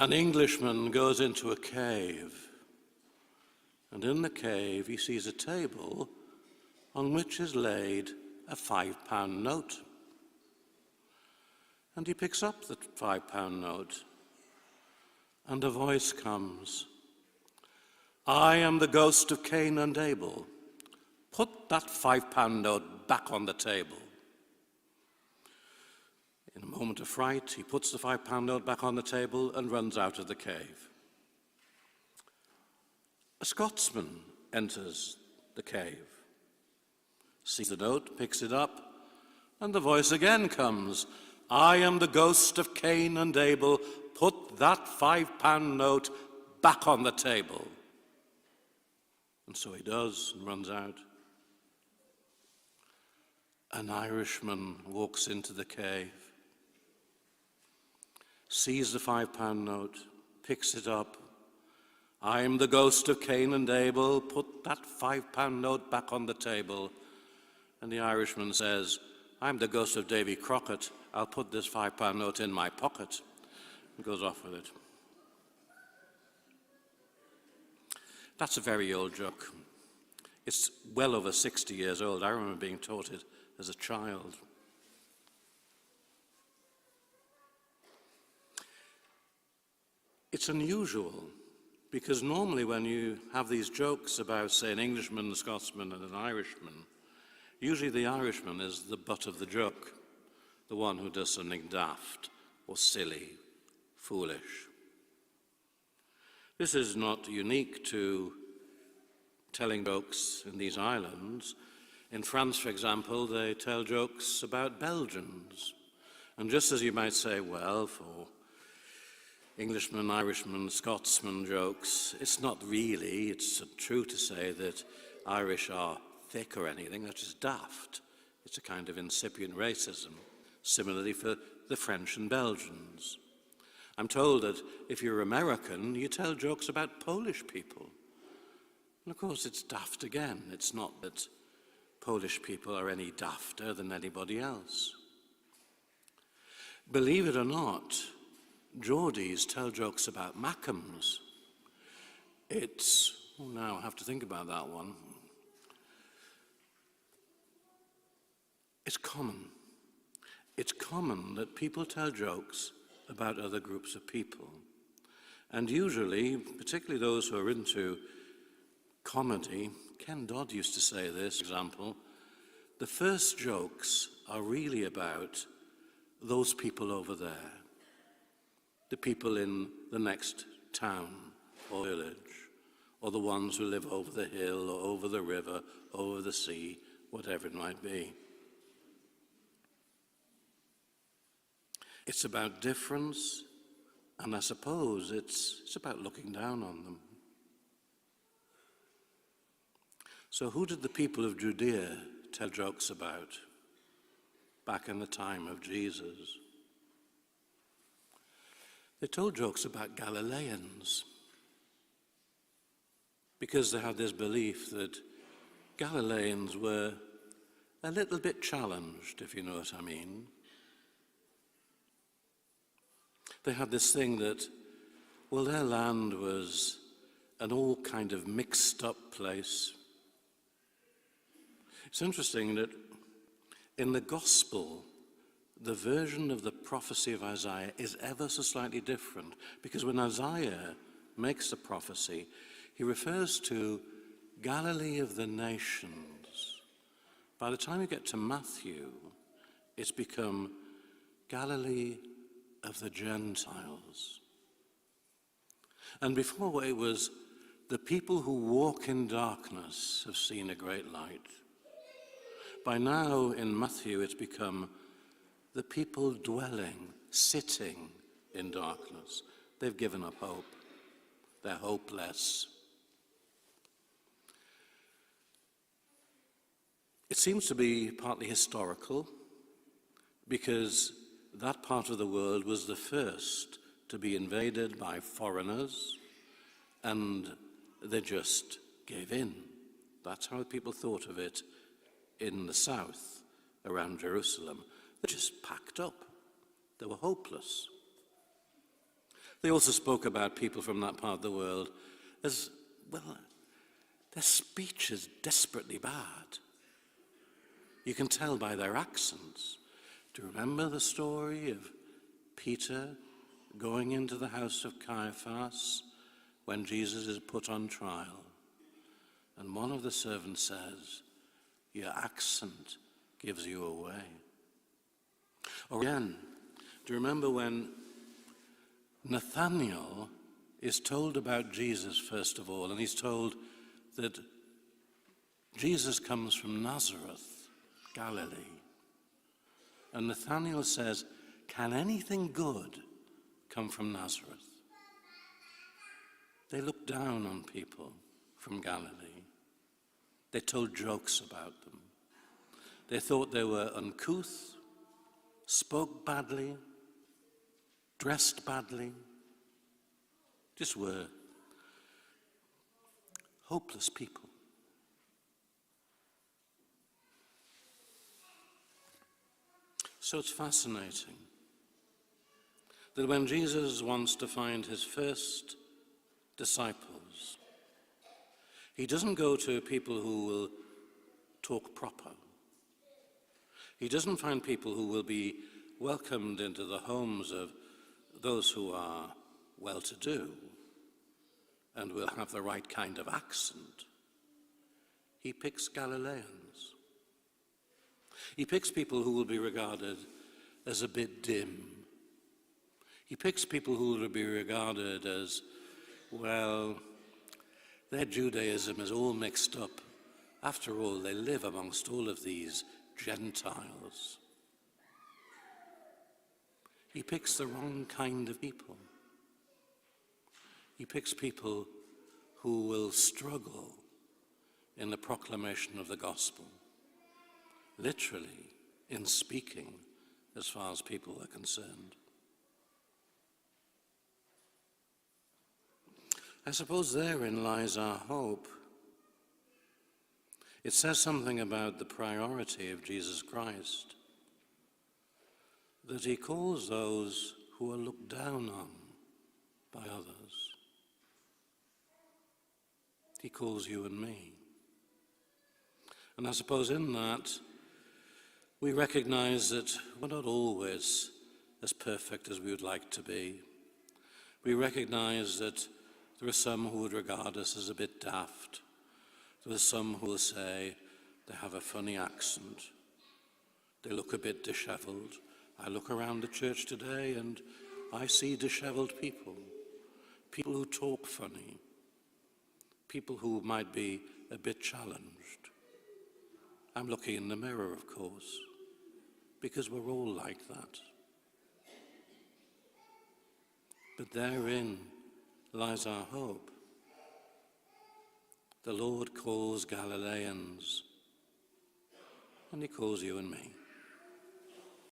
An Englishman goes into a cave, and in the cave he sees a table on which is laid a £5 note. And he picks up the £5 note, and a voice comes, "I am the ghost of Cain and Abel. Put that £5 note back on the table." In a moment of fright, he puts the £5 note back on the table and runs out of the cave. A Scotsman enters the cave, sees the note, picks it up, and the voice again comes, "I am the ghost of Cain and Abel. Put that £5 note back on the table." And so he does and runs out. An Irishman walks into the cave, sees the £5 note, picks it up. "I am the ghost of Cain and Abel. Put that £5 note back on the table." And the Irishman says, "I'm the ghost of Davy Crockett. I'll put this £5 note in my pocket," and goes off with it. That's a very old joke. It's well over 60 years old. I remember being taught it as a child. It's unusual because normally when you have these jokes about, say, an Englishman, a Scotsman, and an Irishman, usually the Irishman is the butt of the joke, the one who does something daft or silly, foolish. This is not unique to telling jokes in these islands. In France, for example, they tell jokes about Belgians. And just as you might say, well, for Englishmen, Irishmen, Scotsman jokes, it's not really, it's true to say that Irish are thick or anything, that's just daft. It's a kind of incipient racism. Similarly for the French and Belgians. I'm told that if you're American, you tell jokes about Polish people. And of course, it's daft again. It's not that Polish people are any dafter than anybody else. Believe it or not, Geordies tell jokes about Mackhams. Now I have to think about that one. It's common. It's common that people tell jokes about other groups of people. And usually, particularly those who are into comedy, Ken Dodd used to say this, for example, the first jokes are really about those people over there, the people in the next town or village, or the ones who live over the hill or over the river, over the sea, whatever it might be. It's about difference, and I suppose it's about looking down on them. So who did the people of Judea tell jokes about back in the time of Jesus? They told jokes about Galileans because they had this belief that Galileans were a little bit challenged, if you know what I mean. They had this thing that, well, their land was an all kind of mixed up place. It's interesting that in the Gospel, the version of the prophecy of Isaiah is ever so slightly different, because when Isaiah makes the prophecy, he refers to Galilee of the nations. By the time you get to Matthew, it's become Galilee of the Gentiles. And before, it was the people who walk in darkness have seen a great light. By now, in Matthew, it's become the people dwelling, sitting in darkness. They've given up hope. They're hopeless. It seems to be partly historical, because that part of the world was the first to be invaded by foreigners, and they just gave in. That's how people thought of it in the south, around Jerusalem. They just packed up. They were hopeless. They also spoke about people from that part of the world as, well, their speech is desperately bad. You can tell by their accents. Do you remember the story of Peter going into the house of Caiaphas when Jesus is put on trial? And one of the servants says, "Your accent gives you away." Or again, do you remember when Nathanael is told about Jesus first of all, and he's told that Jesus comes from Nazareth, Galilee. And Nathanael says, "Can anything good come from Nazareth?" They looked down on people from Galilee. They told jokes about them. They thought they were uncouth, spoke badly, dressed badly, just were hopeless people. So it's fascinating that when Jesus wants to find his first disciples, he doesn't go to people who will talk proper. He doesn't find people who will be welcomed into the homes of those who are well-to-do and will have the right kind of accent. He picks Galileans. He picks people who will be regarded as a bit dim. He picks people who will be regarded as, well, their Judaism is all mixed up. After all, they live amongst all of these Gentiles. He picks the wrong kind of people. He picks people who will struggle in the proclamation of the gospel, literally in speaking, as far as people are concerned. I suppose therein lies our hope. It says something about the priority of Jesus Christ, that he calls those who are looked down on by others. He calls you and me. And I suppose in that, we recognize that we're not always as perfect as we would like to be. We recognize that there are some who would regard us as a bit daft. There are some who will say they have a funny accent. They look a bit disheveled. I look around the church today and I see disheveled people, people who talk funny, people who might be a bit challenged. I'm looking in the mirror, of course, because we're all like that. But therein lies our hope. The Lord calls Galileans, and he calls you and me.